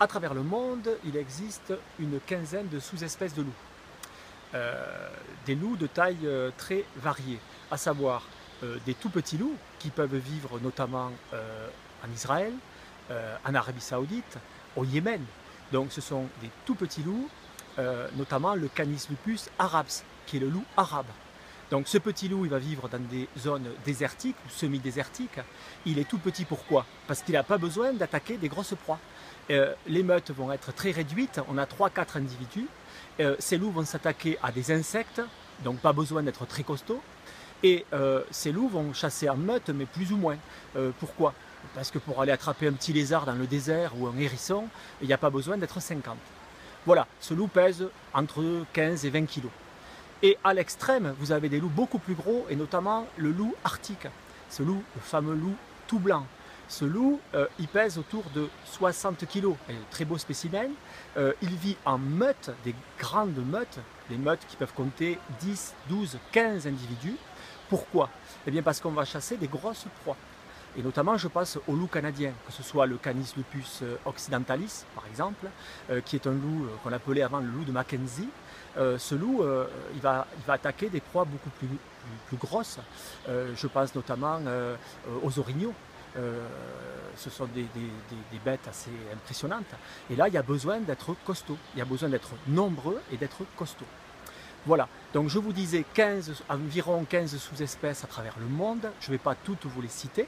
À travers le monde, il existe une quinzaine de sous-espèces de loups. Des loups de taille très variée, à savoir des tout petits loups qui peuvent vivre notamment en Israël, en Arabie Saoudite, au Yémen. Donc ce sont des tout petits loups, notamment le Canis lupus arabs, qui est le loup arabe. Donc ce petit loup, il va vivre dans des zones désertiques ou semi-désertiques. Il est tout petit, pourquoi? Parce qu'il n'a pas besoin d'attaquer des grosses proies. Les meutes vont être très réduites, on a 3-4 individus. Ces loups vont s'attaquer à des insectes, donc pas besoin d'être très costaud. Et ces loups vont chasser en meute, mais plus ou moins. Pourquoi? Parce que pour aller attraper un petit lézard dans le désert ou un hérisson, il n'y a pas besoin d'être 50. Voilà, ce loup pèse entre 15 et 20 kilos. Et à l'extrême, vous avez des loups beaucoup plus gros, et notamment le loup arctique. Ce loup, le fameux loup tout blanc. Ce loup, il pèse autour de 60 kg, très beau spécimen. Il vit en meute, des grandes meutes, des meutes qui peuvent compter 10, 12, 15 individus. Pourquoi? Eh bien parce qu'on va chasser des grosses proies. Et notamment, je pense au loup canadien, que ce soit le Canis lupus occidentalis, par exemple, qui est un loup qu'on appelait avant le loup de Mackenzie. Ce loup, il va attaquer des proies beaucoup plus grosses. Je pense notamment aux orignaux. Ce sont des bêtes assez impressionnantes. Et là, il y a besoin d'être costaud. Il y a besoin d'être nombreux et d'être costaud. Voilà, donc je vous disais environ 15 sous-espèces à travers le monde. Je ne vais pas toutes vous les citer.